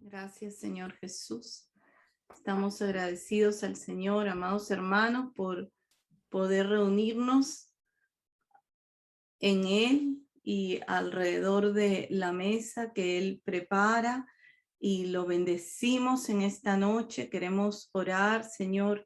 Gracias, Señor Jesús. Estamos agradecidos al Señor, amados hermanos, por poder reunirnos en Él y alrededor de la mesa que Él prepara, y lo bendecimos en esta noche. Queremos orar, Señor.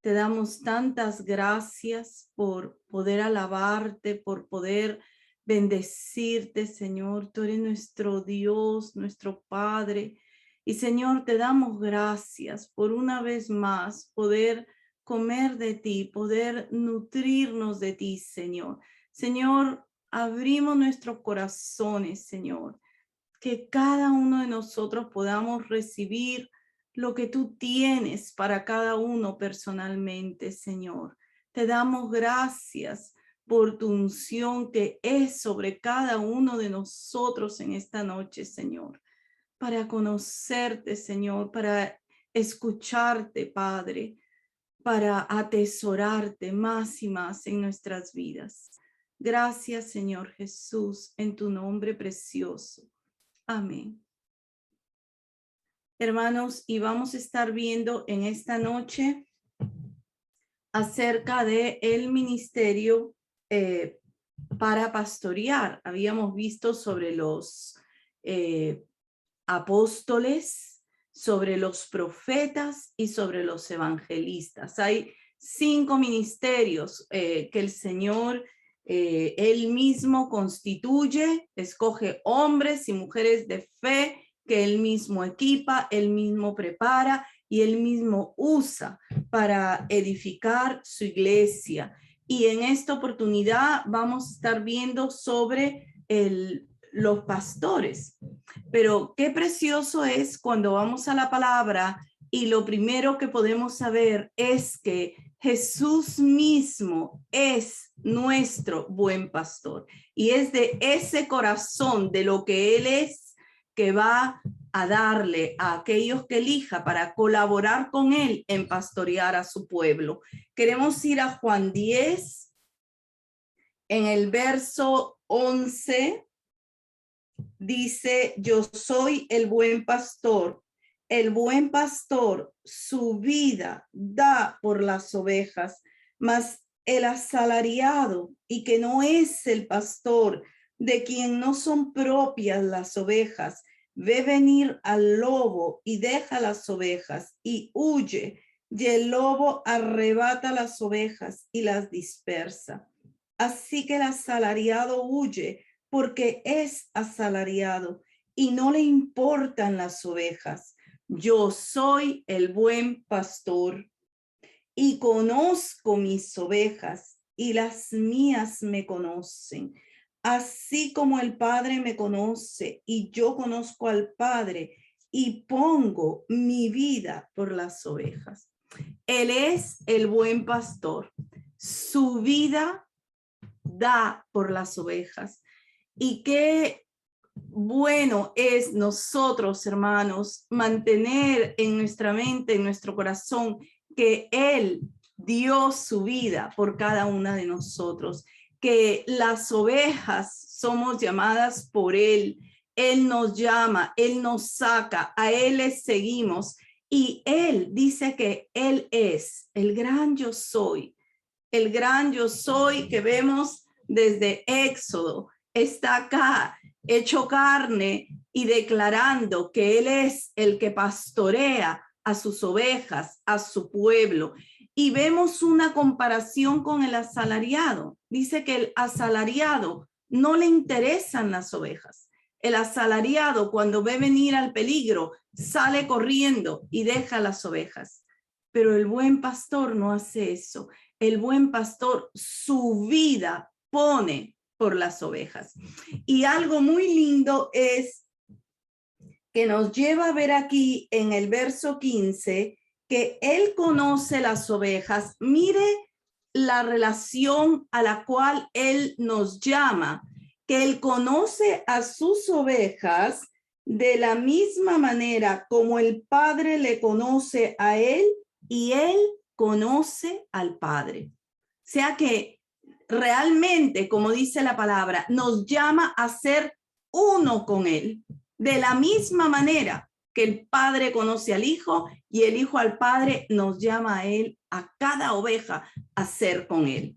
Te damos tantas gracias por poder alabarte, por poder bendecirte, Señor. Tú eres nuestro Dios, nuestro Padre. Y Señor, te damos gracias por una vez más poder comer de ti, poder nutrirnos de ti, Señor. Señor, abrimos nuestros corazones, Señor, que cada uno de nosotros podamos recibir lo que tú tienes para cada uno personalmente, Señor. Te damos gracias por tu unción que es sobre cada uno de nosotros en esta noche, Señor, para conocerte, Señor, para escucharte, Padre, para atesorarte más y más en nuestras vidas. Gracias, Señor Jesús, en tu nombre precioso. Amén. Hermanos, y vamos a estar viendo en esta noche acerca de el ministerio para pastorear. Habíamos visto sobre los apóstoles, sobre los profetas y sobre los evangelistas. Hay 5 ministerios que el Señor él mismo constituye, escoge hombres y mujeres de fe que él mismo equipa, él mismo prepara y él mismo usa para edificar su iglesia. Y en esta oportunidad vamos a estar viendo sobre los pastores. Pero qué precioso es cuando vamos a la palabra y lo primero que podemos saber es que Jesús mismo es nuestro buen pastor. Y es de ese corazón, de lo que Él es, que va a darle a aquellos que elija para colaborar con Él en pastorear a su pueblo. Queremos ir a Juan 10, en el verso 11. Dice: yo soy el buen pastor. El buen pastor su vida da por las ovejas, mas el asalariado, y que no es el pastor, de quien no son propias las ovejas, ve venir al lobo y deja las ovejas y huye, y el lobo arrebata las ovejas y las dispersa. Así que el asalariado huye porque es asalariado y no le importan las ovejas. Yo soy el buen pastor y conozco mis ovejas y las mías me conocen. Así como el Padre me conoce y yo conozco al Padre y pongo mi vida por las ovejas. Él es el buen pastor. Su vida da por las ovejas. Y qué bueno es nosotros, hermanos, mantener en nuestra mente, en nuestro corazón, que Él dio su vida por cada una de nosotros, que las ovejas somos llamadas por Él. Él nos llama, Él nos saca, a Él le seguimos. Y Él dice que Él es el gran yo soy. El gran yo soy que vemos desde Éxodo está acá, hecho carne y declarando que Él es el que pastorea a sus ovejas, a su pueblo. Y vemos una comparación con el asalariado. Dice que el asalariado no le interesan las ovejas. El asalariado, cuando ve venir al peligro, sale corriendo y deja las ovejas. Pero el buen pastor no hace eso. El buen pastor su vida pone por las ovejas. Y algo muy lindo es que nos lleva a ver aquí en el verso 15 que Él conoce las ovejas. Mire la relación a la cual Él nos llama, que Él conoce a sus ovejas de la misma manera como el Padre le conoce a Él y Él conoce al Padre. O sea que realmente, como dice la palabra, nos llama a ser uno con Él. De la misma manera que el Padre conoce al Hijo y el Hijo al Padre nos llama a él, a cada oveja, a ser con él.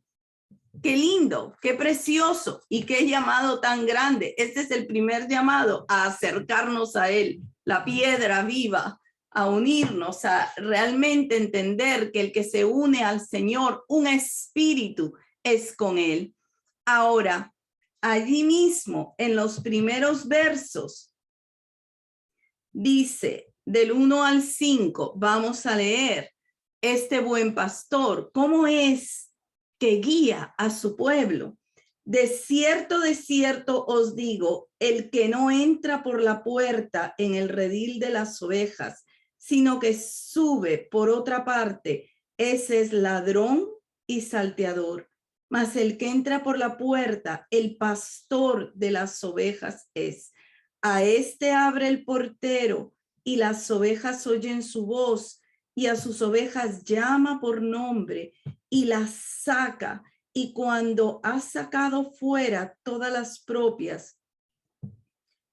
Qué lindo, qué precioso y qué llamado tan grande. Este es el primer llamado a acercarnos a él, la piedra viva, a unirnos, a realmente entender que el que se une al Señor, un espíritu, es con él. Ahora, allí mismo, en los primeros versos, dice del 1 al 5, vamos a leer, este buen pastor, ¿cómo es que guía a su pueblo? De cierto os digo, el que no entra por la puerta en el redil de las ovejas, sino que sube por otra parte, ese es ladrón y salteador. Mas el que entra por la puerta, el pastor de las ovejas es. A este abre el portero y las ovejas oyen su voz y a sus ovejas llama por nombre y las saca, y cuando ha sacado fuera todas las propias,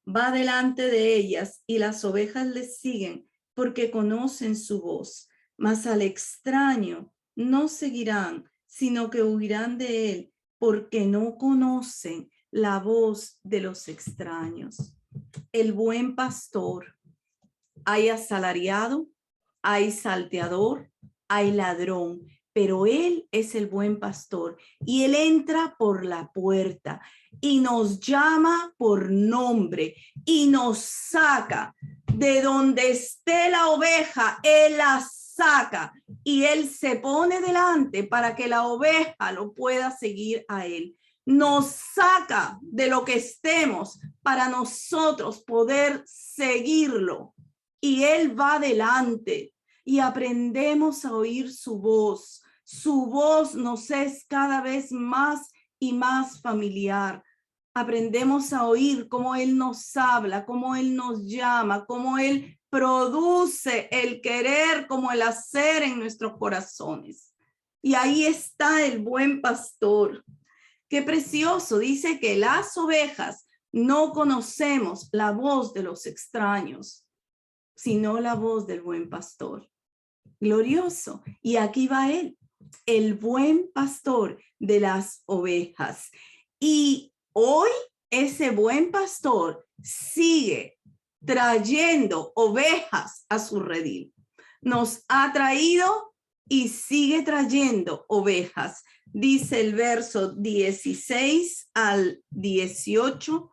va delante de ellas y las ovejas le siguen porque conocen su voz, mas al extraño no seguirán, sino que huirán de él porque no conocen la voz de los extraños. El buen pastor, hay asalariado, hay salteador, hay ladrón, pero él es el buen pastor y él entra por la puerta y nos llama por nombre y nos saca de donde esté la oveja. Él la saca y él se pone delante para que la oveja lo pueda seguir a él. Nos saca de lo que estemos para nosotros poder seguirlo y él va delante. Y aprendemos a oír su voz. Su voz nos es cada vez más y más familiar. Aprendemos a oír cómo él nos habla, cómo él nos llama, cómo él produce el querer como el hacer en nuestros corazones. Y ahí está el buen pastor. Qué precioso. Dice que las ovejas no conocemos la voz de los extraños, sino la voz del buen pastor. Glorioso. Y aquí va él, el buen pastor de las ovejas. Y hoy ese buen pastor sigue trayendo ovejas a su redil. Nos ha traído y sigue trayendo ovejas. Dice el verso 16 al 18,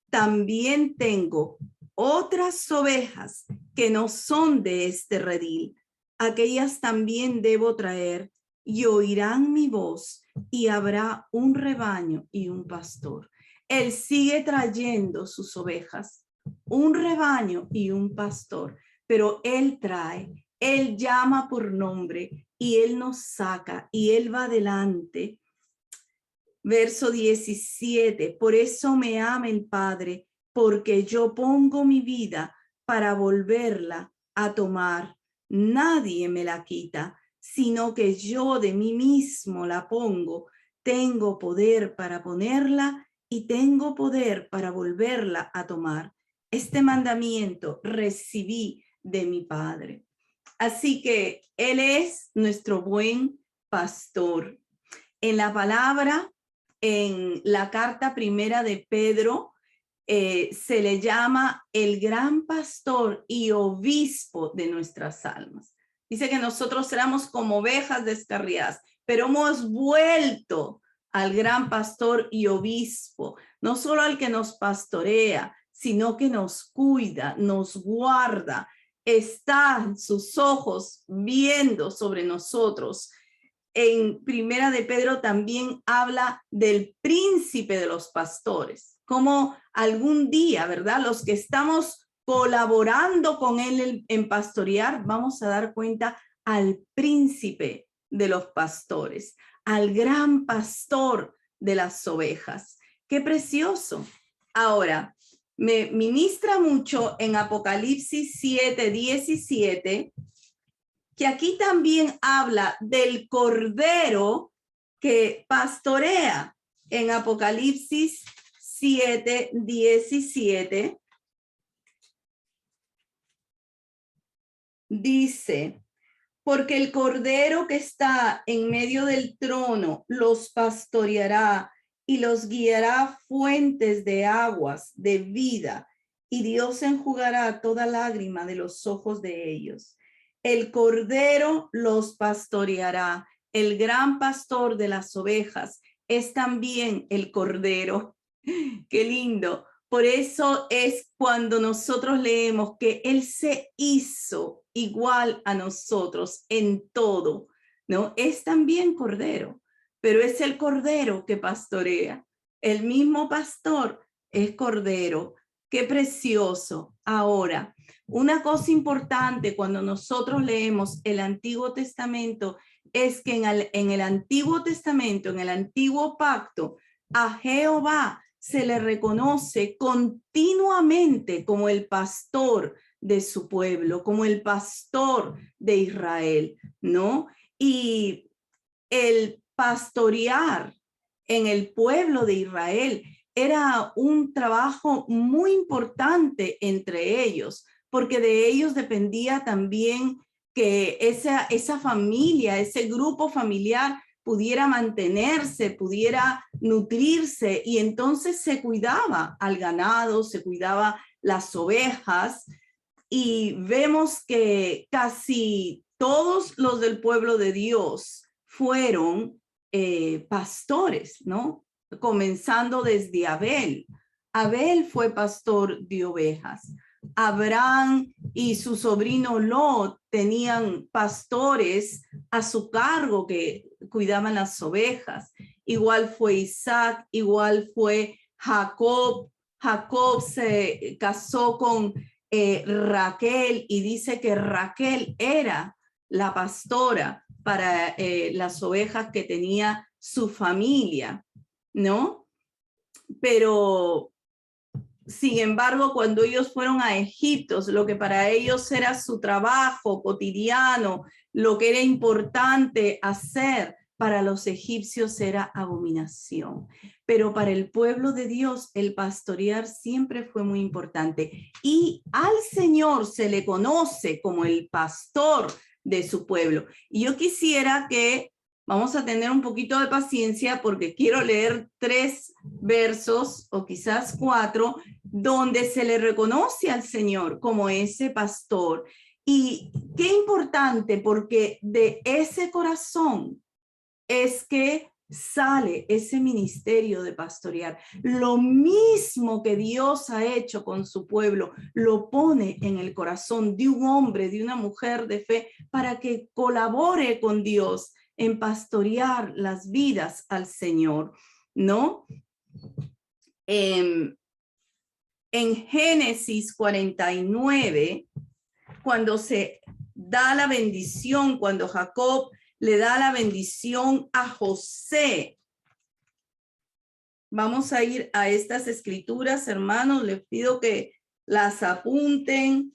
también tengo otras ovejas que no son de este redil. Aquellas también debo traer y oirán mi voz y habrá un rebaño y un pastor. Él sigue trayendo sus ovejas, un rebaño y un pastor, pero él trae, él llama por nombre y él nos saca y él va adelante. Verso 17, por eso me ama el Padre, porque yo pongo mi vida para volverla a tomar. Nadie me la quita, sino que yo de mí mismo la pongo. Tengo poder para ponerla y tengo poder para volverla a tomar. Este mandamiento recibí de mi Padre. Así que Él es nuestro buen pastor. En la palabra, en la carta primera de Pedro, se le llama el gran pastor y obispo de nuestras almas. Dice que nosotros éramos como ovejas descarriadas, pero hemos vuelto al gran pastor y obispo, no solo al que nos pastorea, sino que nos cuida, nos guarda, está sus ojos viendo sobre nosotros. En Primera de Pedro también habla del príncipe de los pastores, como algún día, ¿verdad? Los que estamos colaborando con él en pastorear, vamos a dar cuenta al príncipe de los pastores, al gran pastor de las ovejas. ¡Qué precioso! Ahora, me ministra mucho en Apocalipsis 7:17, que aquí también habla del cordero que pastorea. En Apocalipsis 7:17 dice, porque el cordero que está en medio del trono los pastoreará y los guiará a fuentes de aguas de vida, y Dios enjugará toda lágrima de los ojos de ellos. El cordero los pastoreará. El gran pastor de las ovejas es también el cordero. Qué lindo. Por eso es cuando nosotros leemos que Él se hizo igual a nosotros en todo, ¿no? Es también cordero, pero es el cordero que pastorea. El mismo pastor es cordero. Qué precioso. Ahora, una cosa importante cuando nosotros leemos el Antiguo Testamento es que en el Antiguo Testamento, en el Antiguo Pacto, a Jehová se le reconoce continuamente como el pastor de su pueblo, como el pastor de Israel, ¿no? Y el pastorear en el pueblo de Israel era un trabajo muy importante entre ellos, porque de ellos dependía también que esa familia, ese grupo familiar pudiera mantenerse, pudiera nutrirse, y entonces se cuidaba al ganado, se cuidaba las ovejas, y vemos que casi todos los del pueblo de Dios fueron pastores, ¿no? Comenzando desde Abel. Abel fue pastor de ovejas. Abraham y su sobrino Lot tenían pastores a su cargo que cuidaban las ovejas. Igual fue Isaac, igual fue Jacob. Jacob se casó con Raquel, y dice que Raquel era la pastora para las ovejas que tenía su familia, ¿no? Pero sin embargo, cuando ellos fueron a Egipto, lo que para ellos era su trabajo cotidiano, lo que era importante hacer, para los egipcios era abominación. Pero para el pueblo de Dios, el pastorear siempre fue muy importante. Y al Señor se le conoce como el pastor de su pueblo. Y yo quisiera que vamos a tener un poquito de paciencia, porque quiero leer 3 versos o quizás 4 donde se le reconoce al Señor como ese pastor. Y qué importante, porque de ese corazón es que sale ese ministerio de pastorear. Lo mismo que Dios ha hecho con su pueblo, lo pone en el corazón de un hombre, de una mujer de fe, para que colabore con Dios en pastorear las vidas al Señor, ¿no? En Génesis 49, cuando se da la bendición, cuando Jacob le da la bendición a José. Vamos a ir a estas escrituras, hermanos. Les pido que las apunten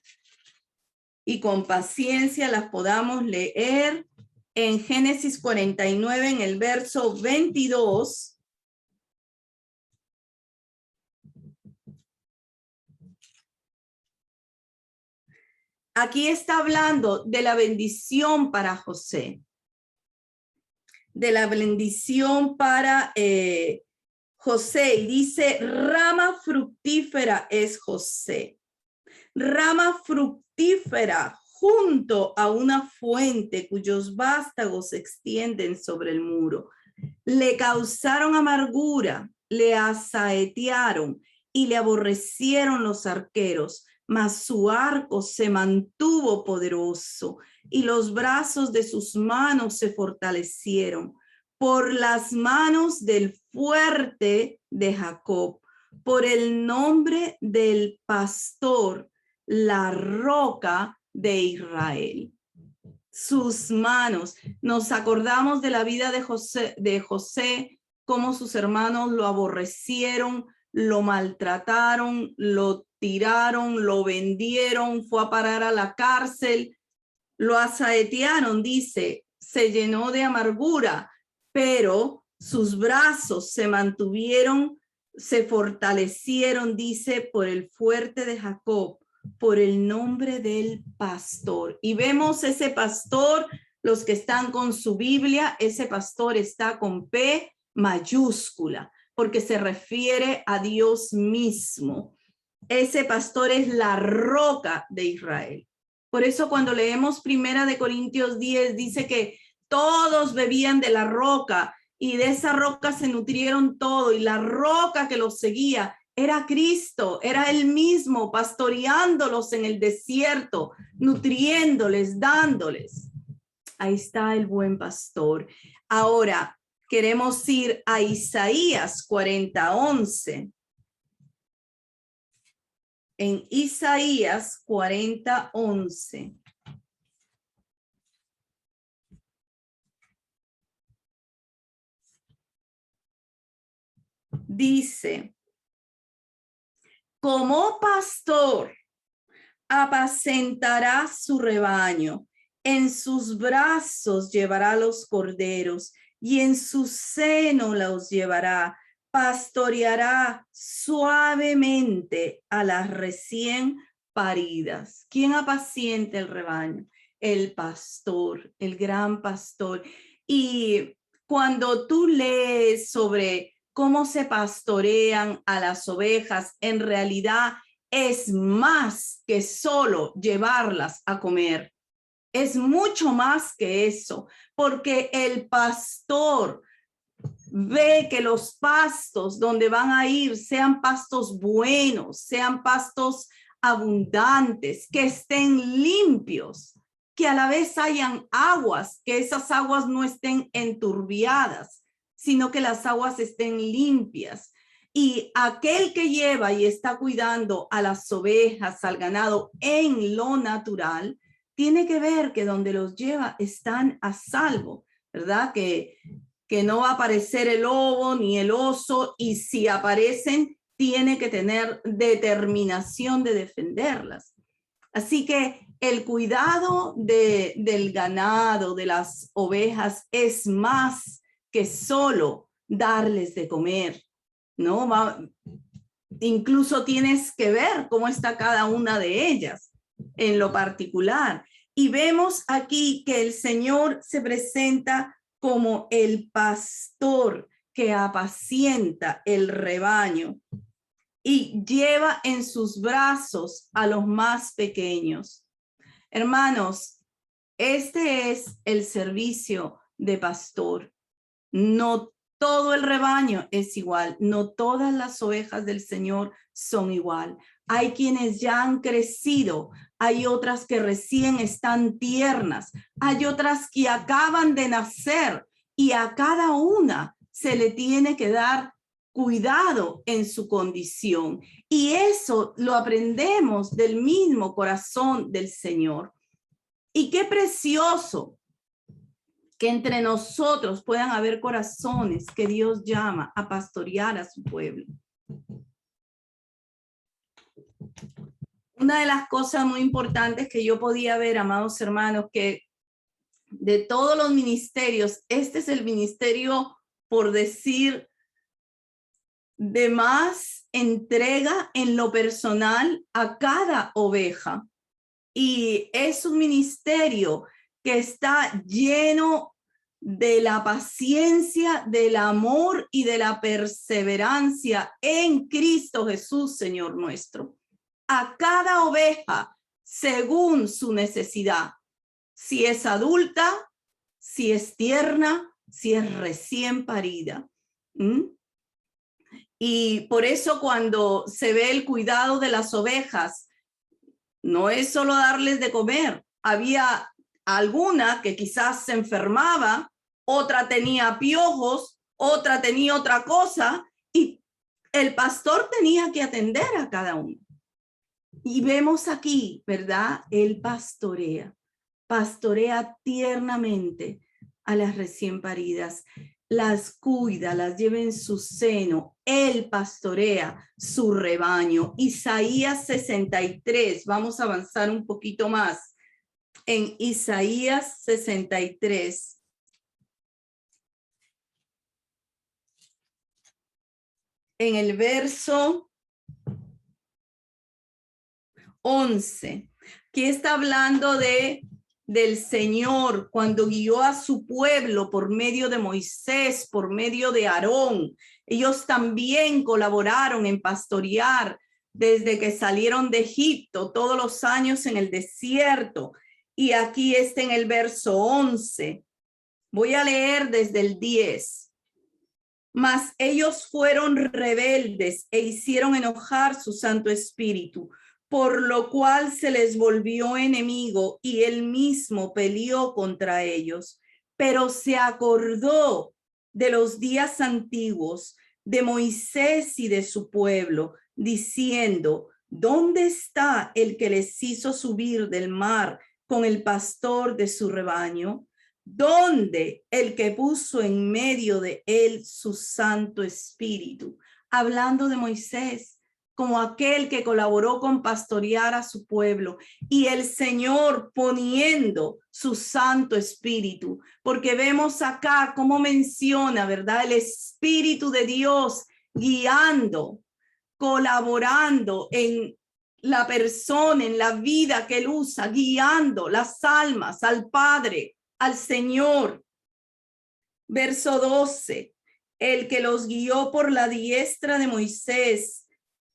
y con paciencia las podamos leer. En Génesis 49, en el verso 22. Aquí está hablando de la bendición para José, de la bendición para José, y dice: rama fructífera es José, rama fructífera junto a una fuente cuyos vástagos se extienden sobre el muro. Le causaron amargura, le asaetearon y le aborrecieron los arqueros, mas su arco se mantuvo poderoso y los brazos de sus manos se fortalecieron por las manos del fuerte de Jacob, por el nombre del pastor, la roca de Israel. Sus manos. Nos acordamos de la vida de José, cómo sus hermanos lo aborrecieron, lo maltrataron, lo tiraron, lo vendieron, fue a parar a la cárcel, lo asaetearon, dice, se llenó de amargura, pero sus brazos se mantuvieron, se fortalecieron, dice, por el fuerte de Jacob, por el nombre del pastor. Y vemos ese pastor, los que están con su Biblia, ese pastor está con P mayúscula, porque se refiere a Dios mismo. Ese pastor es la roca de Israel. Por eso cuando leemos Primera de Corintios 10, dice que todos bebían de la roca y de esa roca se nutrieron todo, y la roca que los seguía era Cristo, era él mismo pastoreándolos en el desierto, nutriéndoles, dándoles. Ahí está el buen pastor. Ahora queremos ir a Isaías 40:11. En Isaías 40:11. Dice, como pastor apacentará su rebaño, en sus brazos llevará los corderos y en su seno los llevará, pastoreará suavemente a las recién paridas. ¿Quién apacienta el rebaño? El pastor, el gran pastor. Y cuando tú lees sobre cómo se pastorean a las ovejas, en realidad es más que solo llevarlas a comer. Es mucho más que eso, porque el pastor ve que los pastos donde van a ir sean pastos buenos, sean pastos abundantes, que estén limpios, que a la vez hayan aguas, que esas aguas no estén enturbiadas, sino que las aguas estén limpias. Y aquel que lleva y está cuidando a las ovejas, al ganado en lo natural, tiene que ver que donde los lleva están a salvo, ¿verdad? Que no va a aparecer el lobo ni el oso, y si aparecen, tiene que tener determinación de defenderlas. Así que el cuidado del ganado, de las ovejas, es más que solo darles de comer, ¿no? Incluso tienes que ver cómo está cada una de ellas en lo particular. Y vemos aquí que el Señor se presenta como el pastor que apacienta el rebaño y lleva en sus brazos a los más pequeños. Hermanos, este es el servicio de pastor. No todo el rebaño es igual, no todas las ovejas del Señor son igual. Hay quienes ya han crecido, hay otras que recién están tiernas, hay otras que acaban de nacer, y a cada una se le tiene que dar cuidado en su condición. Y eso lo aprendemos del mismo corazón del Señor. Y qué precioso que entre nosotros puedan haber corazones que Dios llama a pastorear a su pueblo. Una de las cosas muy importantes que yo podía ver, amados hermanos, que de todos los ministerios, este es el ministerio, por decir, de más entrega en lo personal a cada oveja. Y es un ministerio que está lleno de la paciencia, del amor y de la perseverancia en Cristo Jesús, Señor nuestro. A cada oveja según su necesidad, si es adulta, si es tierna, si es recién parida. Y por eso cuando se ve el cuidado de las ovejas, no es solo darles de comer. Había alguna que quizás se enfermaba, otra tenía piojos, otra tenía otra cosa, y el pastor tenía que atender a cada uno. Y vemos aquí, ¿verdad? Él pastorea tiernamente a las recién paridas, las cuida, las lleva en su seno, él pastorea su rebaño. Isaías 63, vamos a avanzar un poquito más. En Isaías 63. En el verso 11. Aquí está hablando del Señor cuando guió a su pueblo por medio de Moisés, por medio de Aarón. Ellos también colaboraron en pastorear desde que salieron de Egipto, todos los años en el desierto. Y aquí está en el verso 11. Voy a leer desde el 10. Mas ellos fueron rebeldes e hicieron enojar su Santo Espíritu, por lo cual se les volvió enemigo y él mismo peleó contra ellos. Pero se acordó de los días antiguos, de Moisés y de su pueblo, diciendo: ¿dónde está el que les hizo subir del mar con el pastor de su rebaño? ¿Dónde el que puso en medio de él su Santo Espíritu? Hablando de Moisés como aquel que colaboró con pastorear a su pueblo, y el Señor poniendo su Santo Espíritu, porque vemos acá cómo menciona, ¿verdad? El Espíritu de Dios guiando, colaborando en la persona, en la vida que él usa, guiando las almas al Padre, al Señor. Verso 12, el que los guió por la diestra de Moisés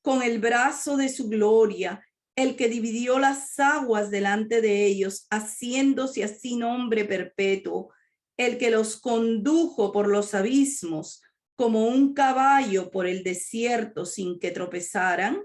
con el brazo de su gloria, el que dividió las aguas delante de ellos, haciéndose así nombre perpetuo, el que los condujo por los abismos como un caballo por el desierto sin que tropezaran.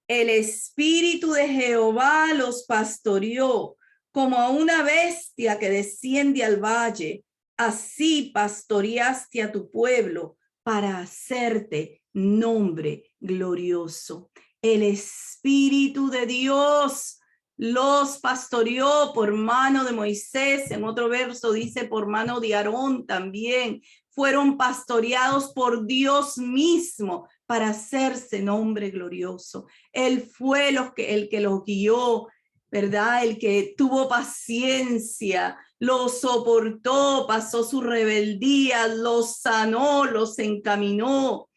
El Espíritu de Jehová los pastoreó como a una bestia que desciende al valle. Así pastoreaste a tu pueblo para hacerte nombre glorioso. El Espíritu de Dios los pastoreó por mano de Moisés. En otro verso dice por mano de Aarón también. Fueron pastoreados por Dios mismo para hacerse nombre glorioso. Él fue el que los guió, ¿verdad? El que tuvo paciencia, los soportó, pasó su rebeldía, los sanó, los encaminó.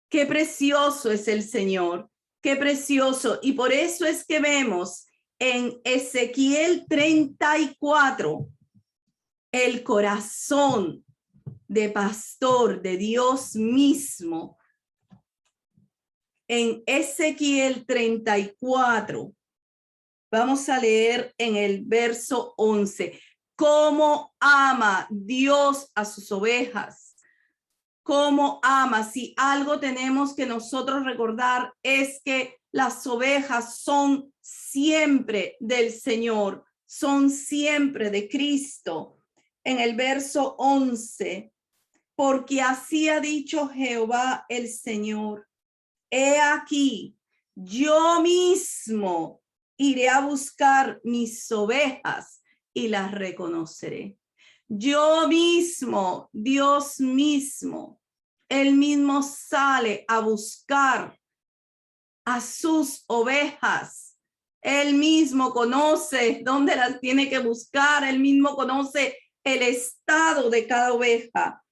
Qué precioso es el Señor, qué precioso. Y por eso es que vemos en Ezequiel 34 el corazón de pastor de Dios mismo. En Ezequiel 34, vamos a leer en el verso 11, cómo ama Dios a sus ovejas, cómo ama. Si algo tenemos que nosotros recordar es que las ovejas son siempre del Señor, son siempre de Cristo. En el verso 11, porque así ha dicho Jehová el Señor: he aquí, yo mismo iré a buscar mis ovejas y las reconoceré. Yo mismo, Dios mismo, él mismo sale a buscar a sus ovejas. Él mismo conoce dónde las tiene que buscar. Él mismo conoce el estado de cada oveja.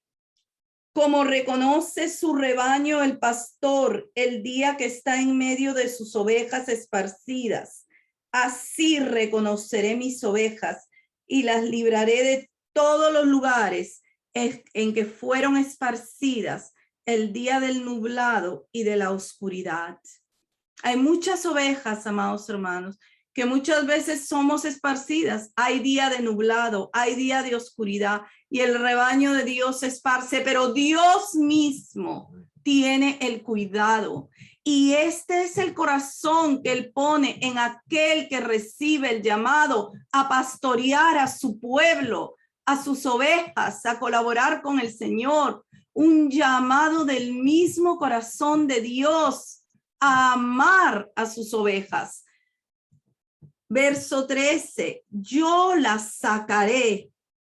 Como reconoce su rebaño el pastor el día que está en medio de sus ovejas esparcidas, así reconoceré mis ovejas y las libraré de todos los lugares en que fueron esparcidas el día del nublado y de la oscuridad. Hay muchas ovejas, amados hermanos, que muchas veces somos esparcidas. Hay día de nublado, hay día de oscuridad y el rebaño de Dios se esparce, pero Dios mismo tiene el cuidado. Y este es el corazón que él pone en aquel que recibe el llamado a pastorear a su pueblo, a sus ovejas, a colaborar con el Señor. Un llamado del mismo corazón de Dios a amar a sus ovejas. Verso 13, yo las sacaré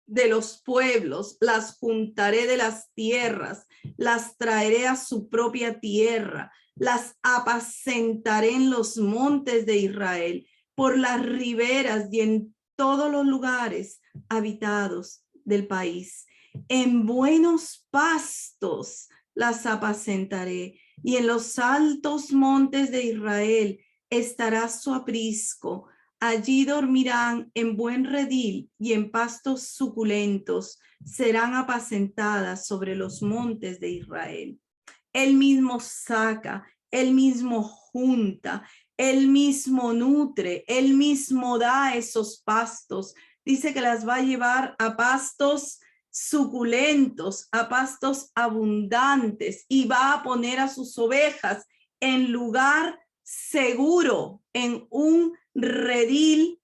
de los pueblos, las juntaré de las tierras, las traeré a su propia tierra, las apacentaré en los montes de Israel, por las riberas y en todos los lugares habitados del país. En buenos pastos las apacentaré y en los altos montes de Israel estará su aprisco. Allí dormirán en buen redil y en pastos suculentos serán apacentadas sobre los montes de Israel. Él mismo saca, él mismo junta, él mismo nutre, él mismo da esos pastos. Dice que las va a llevar a pastos suculentos, a pastos abundantes, y va a poner a sus ovejas en lugar seguro, en un redil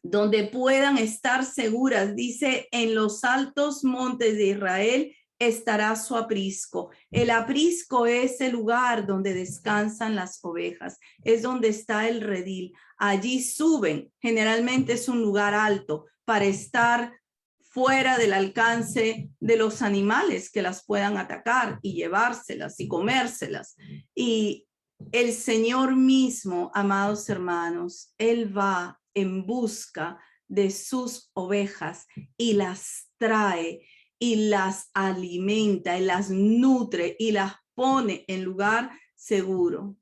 donde puedan estar seguras. Dice, en los altos montes de Israel estará su aprisco. El aprisco es el lugar donde descansan las ovejas, es donde está el redil. Allí suben, generalmente es un lugar alto para estar fuera del alcance de los animales que las puedan atacar y llevárselas y comérselas. Y el Señor mismo, amados hermanos, Él va en busca de sus ovejas y las trae y las alimenta y las nutre y las pone en lugar seguro.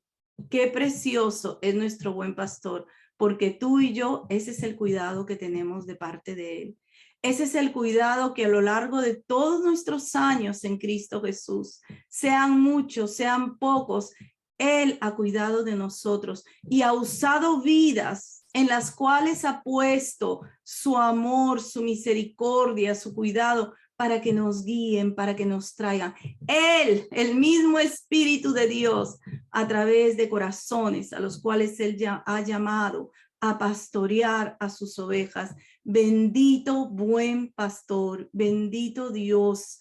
Qué precioso es nuestro buen pastor, porque tú y yo, ese es el cuidado que tenemos de parte de él. Ese es el cuidado que a lo largo de todos nuestros años en Cristo Jesús, sean muchos, sean pocos, Él ha cuidado de nosotros y ha usado vidas en las cuales ha puesto su amor, su misericordia, su cuidado para que nos guíen, para que nos traigan. Él, el mismo Espíritu de Dios, a través de corazones a los cuales Él ya ha llamado a pastorear a sus ovejas. Bendito buen pastor, bendito Dios.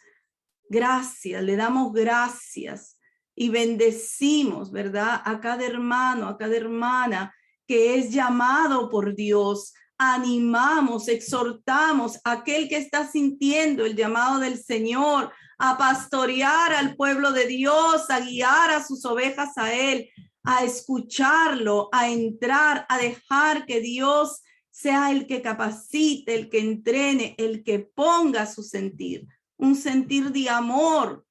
Gracias, le damos gracias y bendecimos, ¿verdad? A cada hermano, a cada hermana que es llamado por Dios. Animamos, exhortamos a aquel que está sintiendo el llamado del Señor a pastorear al pueblo de Dios, a guiar a sus ovejas a Él, a escucharlo, a entrar, a dejar que Dios sea el que capacite, el que entrene, el que ponga su sentir, un sentir de amor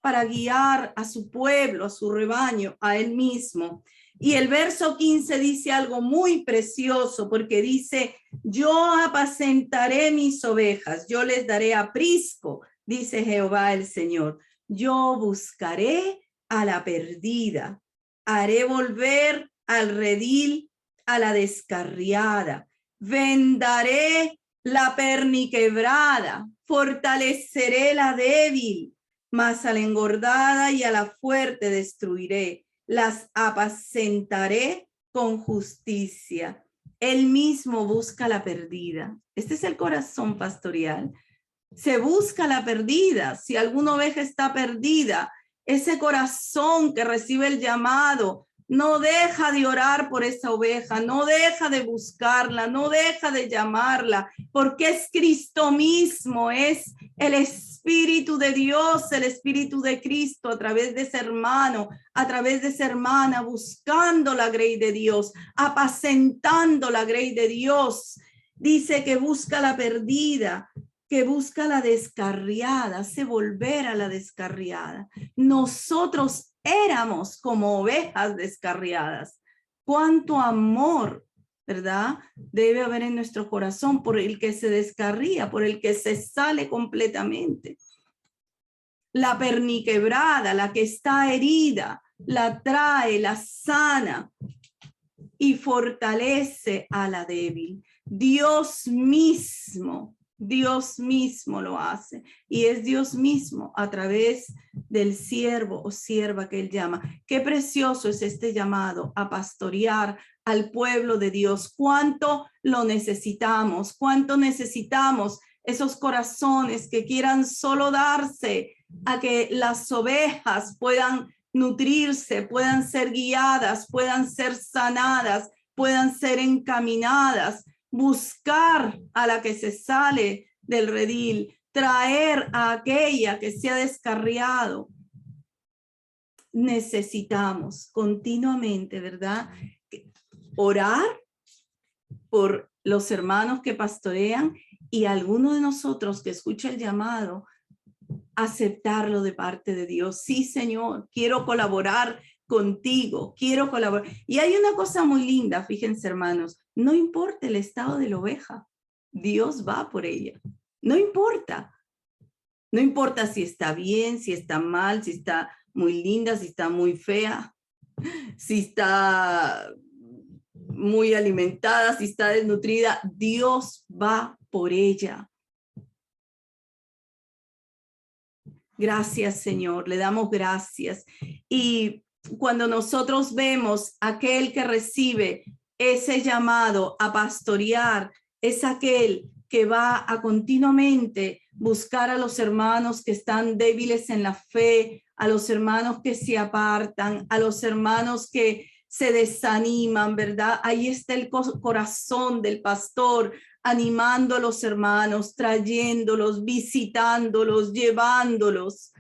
para guiar a su pueblo, a su rebaño, a Él mismo. Y el verso 15 dice algo muy precioso, porque dice, yo apacentaré mis ovejas, yo les daré aprisco, dice Jehová el Señor. Yo buscaré a la perdida, haré volver al redil a la descarriada, vendaré la perniquebrada, fortaleceré la débil, mas a la engordada y a la fuerte destruiré, las apacentaré con justicia. Él mismo busca la perdida. Este es el corazón pastoral. Se busca la perdida. Si alguna oveja está perdida, ese corazón que recibe el llamado no deja de orar por esa oveja, no deja de buscarla, no deja de llamarla, porque es Cristo mismo, es el Espíritu de Dios, el Espíritu de Cristo a través de ese hermano, a través de esa hermana, buscando la grey de Dios, apacentando la grey de Dios. Dice que busca la perdida, que busca la descarriada, hace volver a la descarriada. Nosotros éramos como ovejas descarriadas. Cuánto amor, ¿verdad? Debe haber en nuestro corazón por el que se descarría, por el que se sale completamente. La perniquebrada, la que está herida, la trae, la sana y fortalece a la débil. Dios mismo lo hace, y es Dios mismo a través del siervo o sierva que Él llama. Qué precioso es este llamado a pastorear al pueblo de Dios. Cuánto lo necesitamos, cuánto necesitamos esos corazones que quieran solo darse a que las ovejas puedan nutrirse, puedan ser guiadas, puedan ser sanadas, puedan ser encaminadas, buscar a la que se sale del redil, traer a aquella que se ha descarriado. Necesitamos continuamente, ¿verdad? Orar por los hermanos que pastorean y alguno de nosotros que escucha el llamado, aceptarlo de parte de Dios. Sí, Señor, quiero colaborar contigo, quiero colaborar. Y hay una cosa muy linda, fíjense hermanos, no importa el estado de la oveja, Dios va por ella, no importa. No importa si está bien, si está mal, si está muy linda, si está muy fea, si está muy alimentada, si está desnutrida, Dios va por ella. Gracias, Señor, le damos gracias. Y cuando nosotros vemos aquel que recibe ese llamado a pastorear, es aquel que va a continuamente buscar a los hermanos que están débiles en la fe, a los hermanos que se apartan, a los hermanos que se desaniman, ¿verdad? Ahí está el corazón del pastor, animando a los hermanos, trayéndolos, visitándolos, llevándolos.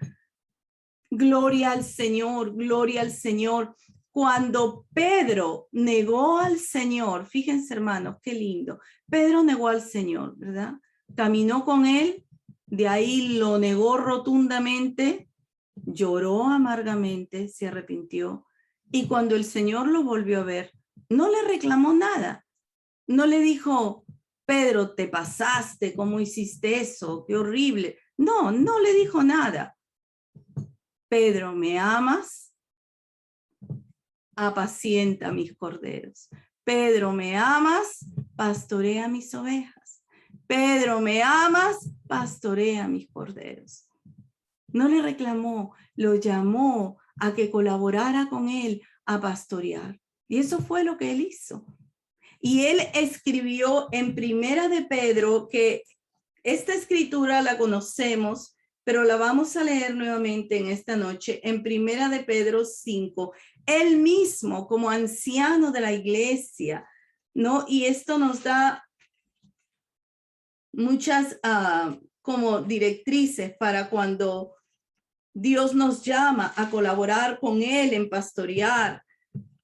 Gloria al Señor, gloria al Señor. Cuando Pedro negó al Señor, fíjense hermanos, qué lindo. Pedro negó al Señor, ¿verdad? Caminó con él, de ahí lo negó rotundamente, lloró amargamente, se arrepintió. Y cuando el Señor lo volvió a ver, no le reclamó nada. No le dijo, Pedro, te pasaste, ¿cómo hiciste eso? Qué horrible. No, no le dijo nada. Pedro, ¿me amas? Apacienta mis corderos. Pedro, ¿me amas? Pastorea mis ovejas. Pedro, ¿me amas? Pastorea mis corderos. No le reclamó, lo llamó a que colaborara con él a pastorear. Y eso fue lo que él hizo. Y él escribió en Primera de Pedro, que esta escritura la conocemos, pero la vamos a leer nuevamente en esta noche, en Primera de Pedro 5, él mismo como anciano de la iglesia, ¿no? Y esto nos da muchas como directrices para cuando Dios nos llama a colaborar con él en pastorear.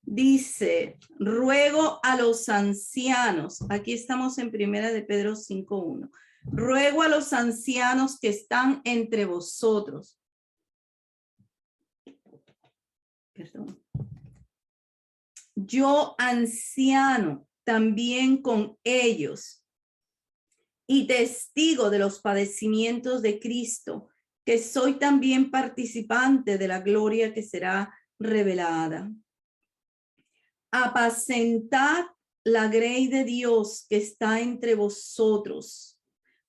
Dice, ruego a los ancianos, aquí estamos en Primera de Pedro 5:1, ruego a los ancianos que están entre vosotros. Perdón. Yo anciano también con ellos y testigo de los padecimientos de Cristo, que soy también participante de la gloria que será revelada. Apacentad la grey de Dios que está entre vosotros,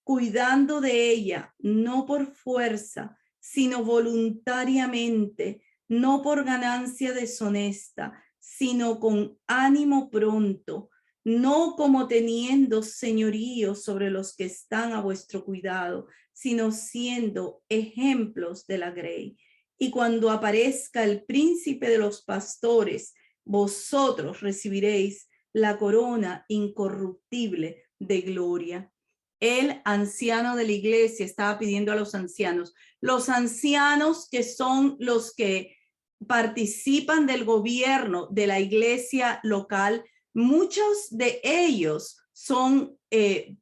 cuidando de ella, no por fuerza, sino voluntariamente, no por ganancia deshonesta, sino con ánimo pronto, no como teniendo señorío sobre los que están a vuestro cuidado, sino siendo ejemplos de la grey. Y cuando aparezca el príncipe de los pastores, vosotros recibiréis la corona incorruptible de gloria. El anciano de la iglesia estaba pidiendo a los ancianos que son los que participan del gobierno de la iglesia local, muchos de ellos son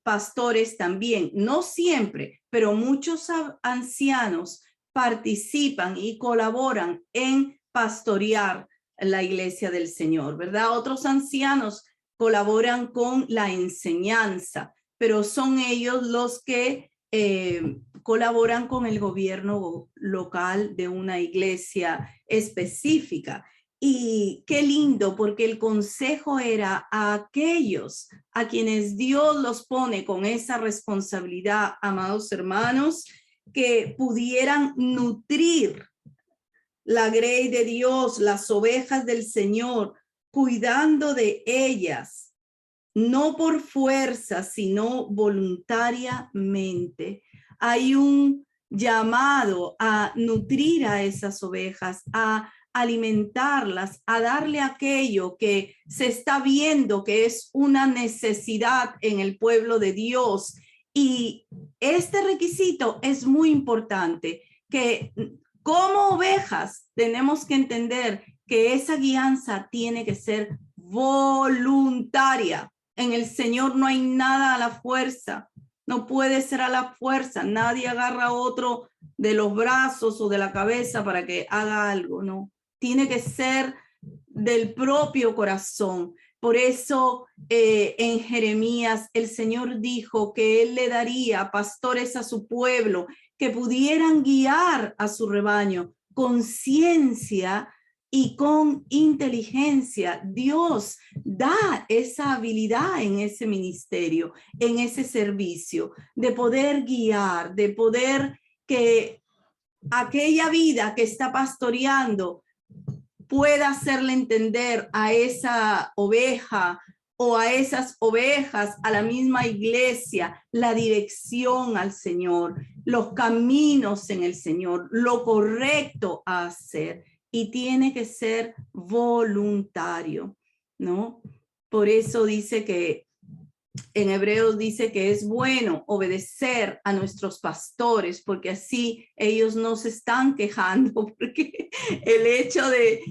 pastores también, no siempre, pero muchos ancianos participan y colaboran en pastorear la iglesia del Señor, ¿verdad? Otros ancianos colaboran con la enseñanza, pero son ellos los que colaboran con el gobierno local de una iglesia específica. Y qué lindo, porque el consejo era a aquellos a quienes Dios los pone con esa responsabilidad, amados hermanos, que pudieran nutrir la grey de Dios, las ovejas del Señor, cuidando de ellas, no por fuerza, sino voluntariamente. Hay un llamado a nutrir a esas ovejas, a alimentarlas, a darle aquello que se está viendo que es una necesidad en el pueblo de Dios. Y este requisito es muy importante, que como ovejas tenemos que entender que esa guianza tiene que ser voluntaria. En el Señor no hay nada a la fuerza, no puede ser a la fuerza. Nadie agarra a otro de los brazos o de la cabeza para que haga algo, no. tiene que ser del propio corazón. Por eso en Jeremías el Señor dijo que Él le daría pastores a su pueblo que pudieran guiar a su rebaño con ciencia y con inteligencia. Dios da esa habilidad en ese ministerio, en ese servicio, de poder guiar, de poder que aquella vida que está pastoreando pueda hacerle entender a esa oveja o a esas ovejas, a la misma iglesia, la dirección al Señor, los caminos en el Señor, lo correcto a hacer. Y tiene que ser voluntario, ¿no? Por eso dice que en Hebreos dice que es bueno obedecer a nuestros pastores, porque así ellos no se están quejando, porque el hecho de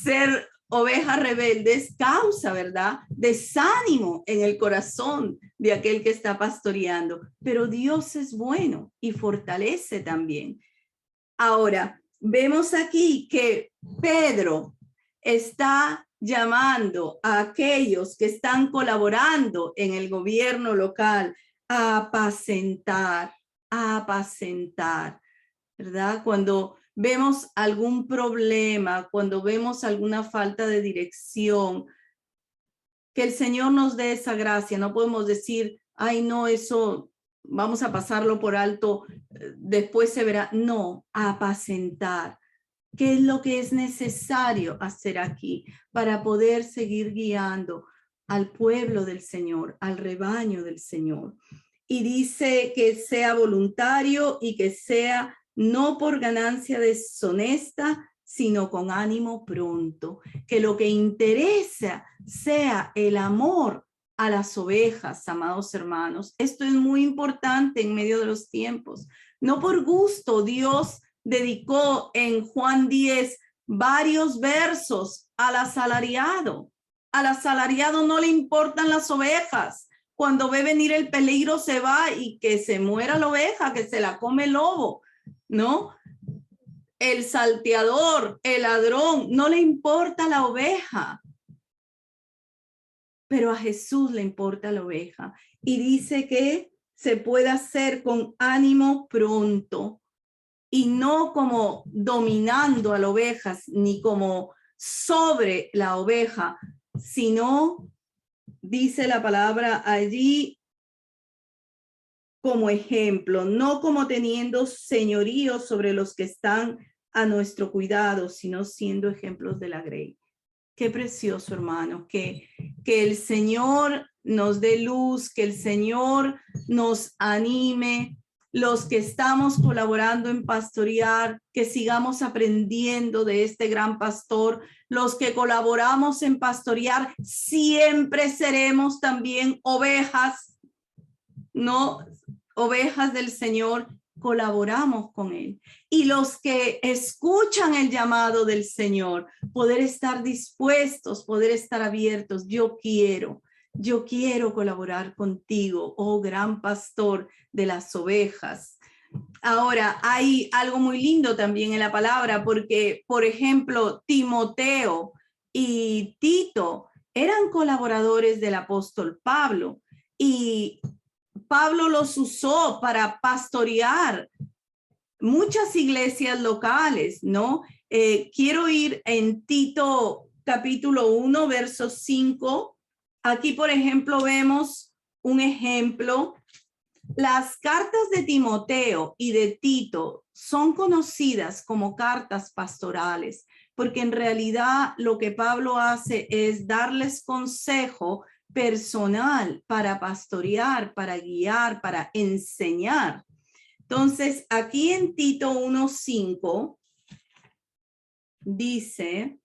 ser ovejas rebeldes causa, ¿verdad?, desánimo en el corazón de aquel que está pastoreando. Pero Dios es bueno y fortalece también. Ahora, vemos aquí que Pedro está llamando a aquellos que están colaborando en el gobierno local a apacentar, ¿verdad? Cuando vemos algún problema, cuando vemos alguna falta de dirección, que el Señor nos dé esa gracia. No podemos decir, ay, no, eso vamos a pasarlo por alto, después se verá. No, apacentar. ¿Qué es lo que es necesario hacer aquí para poder seguir guiando al pueblo del Señor, al rebaño del Señor? Y dice que sea voluntario y que sea no por ganancia deshonesta, sino con ánimo pronto. Que lo que interesa sea el amor a las ovejas, amados hermanos. Esto es muy importante en medio de los tiempos. No por gusto Dios dedicó en Juan 10 varios versos al asalariado. Al asalariado no le importan las ovejas. Cuando ve venir el peligro se va y que se muera la oveja, que se la come el lobo, ¿no? El salteador, el ladrón, no le importa la oveja. Pero a Jesús le importa la oveja. Y dice que se puede hacer con ánimo pronto. Y no como dominando a la oveja, ni como sobre la oveja, sino, dice la palabra allí, como ejemplo, no como teniendo señorío sobre los que están a nuestro cuidado, sino siendo ejemplos de la grey. Qué precioso, hermano, que el Señor nos dé luz, que el Señor nos anime, los que estamos colaborando en pastorear, que sigamos aprendiendo de este gran pastor. Los que colaboramos en pastorear siempre seremos también ovejas, ¿no? Ovejas del Señor, colaboramos con Él. Y los que escuchan el llamado del Señor, poder estar dispuestos, poder estar abiertos. Yo quiero colaborar contigo, oh gran pastor de las ovejas. Ahora, hay algo muy lindo también en la palabra, porque, por ejemplo, Timoteo y Tito eran colaboradores del apóstol Pablo, y Pablo los usó para pastorear muchas iglesias locales, ¿no? Quiero ir en Tito capítulo 1, verso 5. Aquí, por ejemplo, vemos un ejemplo. Las cartas de Timoteo y de Tito son conocidas como cartas pastorales, porque en realidad lo que Pablo hace es darles consejo personal para pastorear, para guiar, para enseñar. Entonces, aquí en Tito 1:5 dice: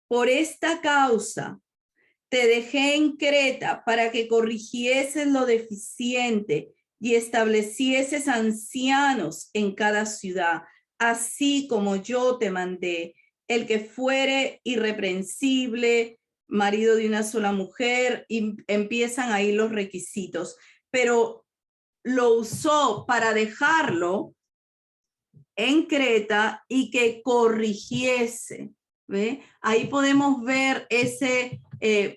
por esta causa te dejé en Creta para que corrigieses lo deficiente y establecieses ancianos en cada ciudad, así como yo te mandé. El que fuere irreprensible, marido de una sola mujer, y empiezan ahí los requisitos. Pero lo usó para dejarlo en Creta y que corrigiese. ¿Ve? Ahí podemos ver ese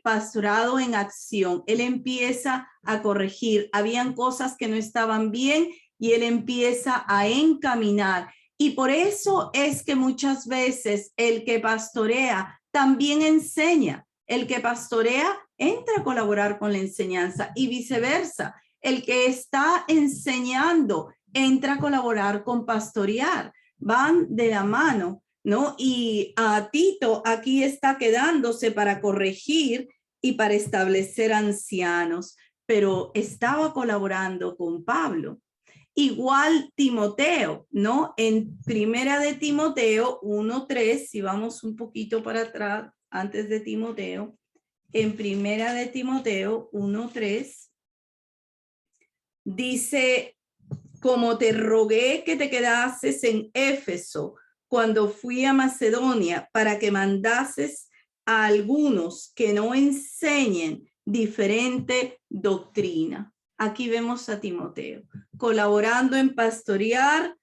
pastorado en acción. Él empieza a corregir. Habían cosas que no estaban bien y él empieza a encaminar. Y por eso es que muchas veces el que pastorea también enseña. El que pastorea entra a colaborar con la enseñanza y viceversa. El que está enseñando entra a colaborar con pastorear. Van de la mano, ¿no? Y a Tito aquí está quedándose para corregir y para establecer ancianos, pero estaba colaborando con Pablo. Igual Timoteo, ¿no? En primera de Timoteo 1:3, si vamos un poquito para atrás, antes de Timoteo, en primera de Timoteo 1:3, dice, como te rogué que te quedases en Éfeso cuando fui a Macedonia para que mandases a algunos que no enseñen diferente doctrina. Aquí vemos a Timoteo colaborando en pastorear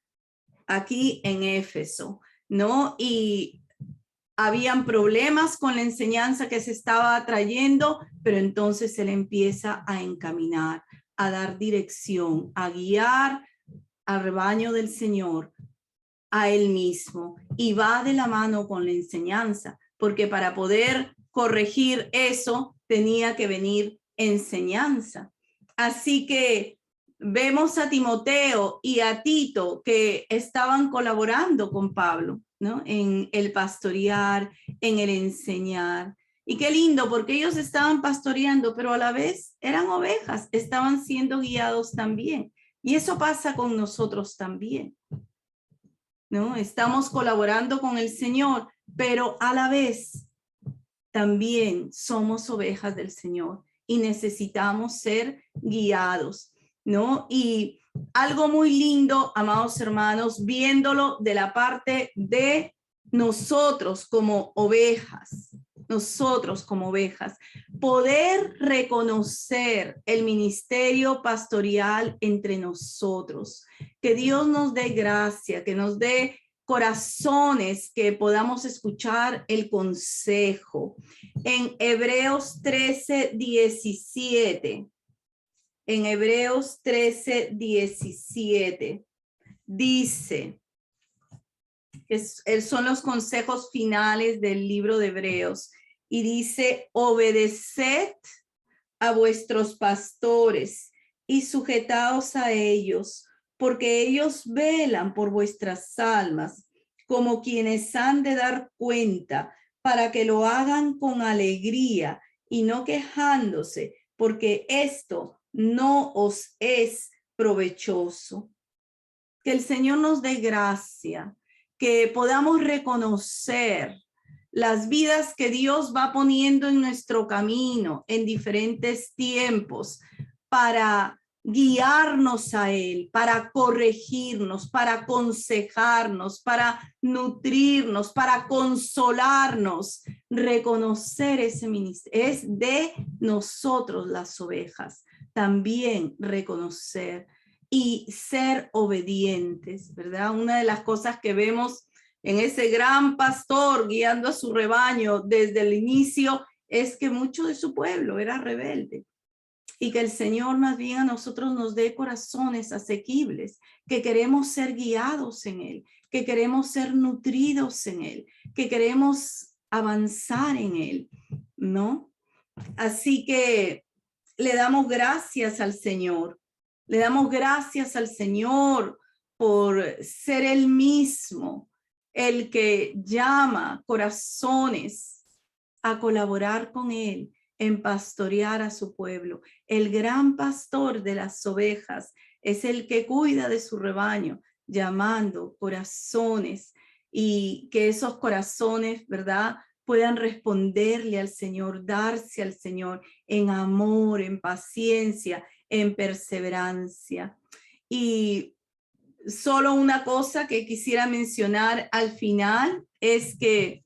aquí en Éfeso, ¿no? Y habían problemas con la enseñanza que se estaba trayendo, pero entonces él empieza a encaminar, a dar dirección, a guiar al rebaño del Señor, a él mismo, y va de la mano con la enseñanza, porque para poder corregir eso tenía que venir enseñanza. Así que vemos a Timoteo y a Tito que estaban colaborando con Pablo, ¿no? En el pastorear, en el enseñar. Y qué lindo, porque ellos estaban pastoreando, pero a la vez eran ovejas, estaban siendo guiados también. Y eso pasa con nosotros también, ¿no? Estamos colaborando con el Señor, pero a la vez también somos ovejas del Señor y necesitamos ser guiados, ¿no? Y algo muy lindo, amados hermanos, viéndolo de la parte de nosotros como ovejas, poder reconocer el ministerio pastoral entre nosotros, que Dios nos dé gracia, que nos dé corazones que podamos escuchar el consejo. En Hebreos 13:17, en Hebreos 13:17, dice, son los consejos finales del libro de Hebreos, y dice, obedeced a vuestros pastores y sujetaos a ellos, porque ellos velan por vuestras almas, como quienes han de dar cuenta, para que lo hagan con alegría y no quejándose, porque esto no os es provechoso. Que el Señor nos dé gracia, que podamos reconocer las vidas que Dios va poniendo en nuestro camino en diferentes tiempos para guiarnos a Él, para corregirnos, para aconsejarnos, para nutrirnos, para consolarnos. Reconocer ese ministerio es de nosotros las ovejas. También reconocer y ser obedientes, ¿verdad? Una de las cosas que vemos en ese gran pastor guiando a su rebaño desde el inicio es que mucho de su pueblo era rebelde, y que el Señor más bien a nosotros nos dé corazones asequibles, que queremos ser guiados en Él, que queremos ser nutridos en Él, que queremos avanzar en Él, ¿no? Así que le damos gracias al Señor. Le damos gracias al Señor por ser Él mismo el que llama corazones a colaborar con Él en pastorear a su pueblo. El gran pastor de las ovejas es el que cuida de su rebaño, llamando corazones, y que esos corazones, ¿verdad?, puedan responderle al Señor, darse al Señor en amor, en paciencia, en perseverancia. Y solo una cosa que quisiera mencionar al final es que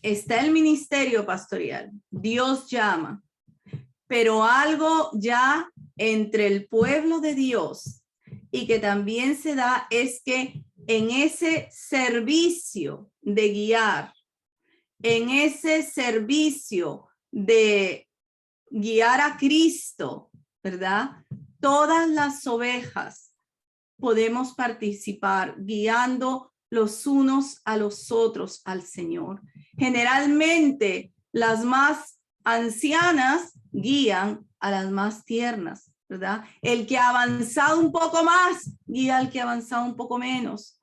está el ministerio pastoral, Dios llama, pero algo ya entre el pueblo de Dios y que también se da es que en ese servicio de guiar, en ese servicio de guiar a Cristo, ¿verdad? Todas las ovejas podemos participar guiando los unos a los otros al Señor. Generalmente las más ancianas guían a las más tiernas, ¿verdad? El que ha avanzado un poco más guía al que ha avanzado un poco menos.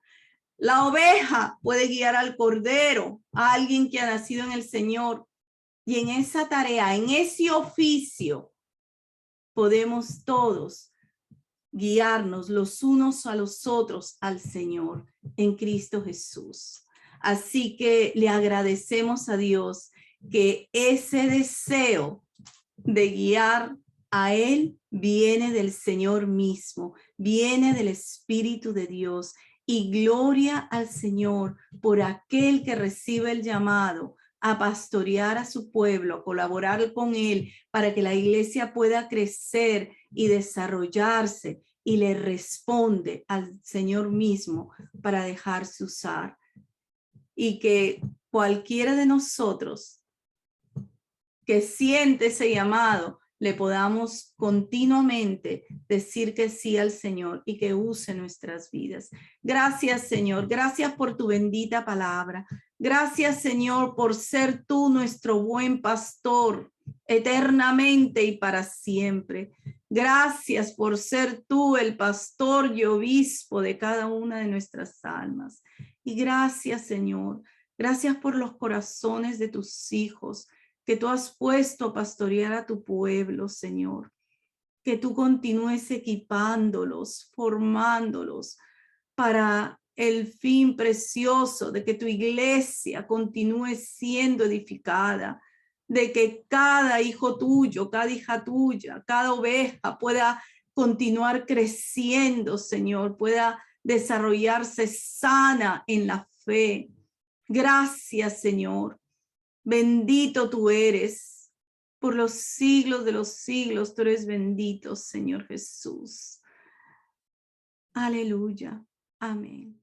La oveja puede guiar al cordero, a alguien que ha nacido en el Señor. Y en esa tarea, en ese oficio, podemos todos guiarnos los unos a los otros al Señor en Cristo Jesús. Así que le agradecemos a Dios que ese deseo de guiar a Él viene del Señor mismo, viene del Espíritu de Dios. Y gloria al Señor por aquel que recibe el llamado a pastorear a su pueblo, a colaborar con él para que la iglesia pueda crecer y desarrollarse, y le responde al Señor mismo para dejarse usar. Y que cualquiera de nosotros que siente ese llamado, le podamos continuamente decir que sí al Señor y que use nuestras vidas. Gracias, Señor. Gracias por tu bendita palabra. Gracias, Señor, por ser tú nuestro buen pastor eternamente y para siempre. Gracias por ser tú el pastor y obispo de cada una de nuestras almas. Y gracias, Señor. Gracias por los corazones de tus hijos que tú has puesto a pastorear a tu pueblo, Señor. Que tú continúes equipándolos, formándolos para el fin precioso de que tu iglesia continúe siendo edificada, de que cada hijo tuyo, cada hija tuya, cada oveja pueda continuar creciendo, Señor, pueda desarrollarse sana en la fe. Gracias, Señor. Bendito tú eres, por los siglos de los siglos, tú eres bendito, Señor Jesús. Aleluya. Amén.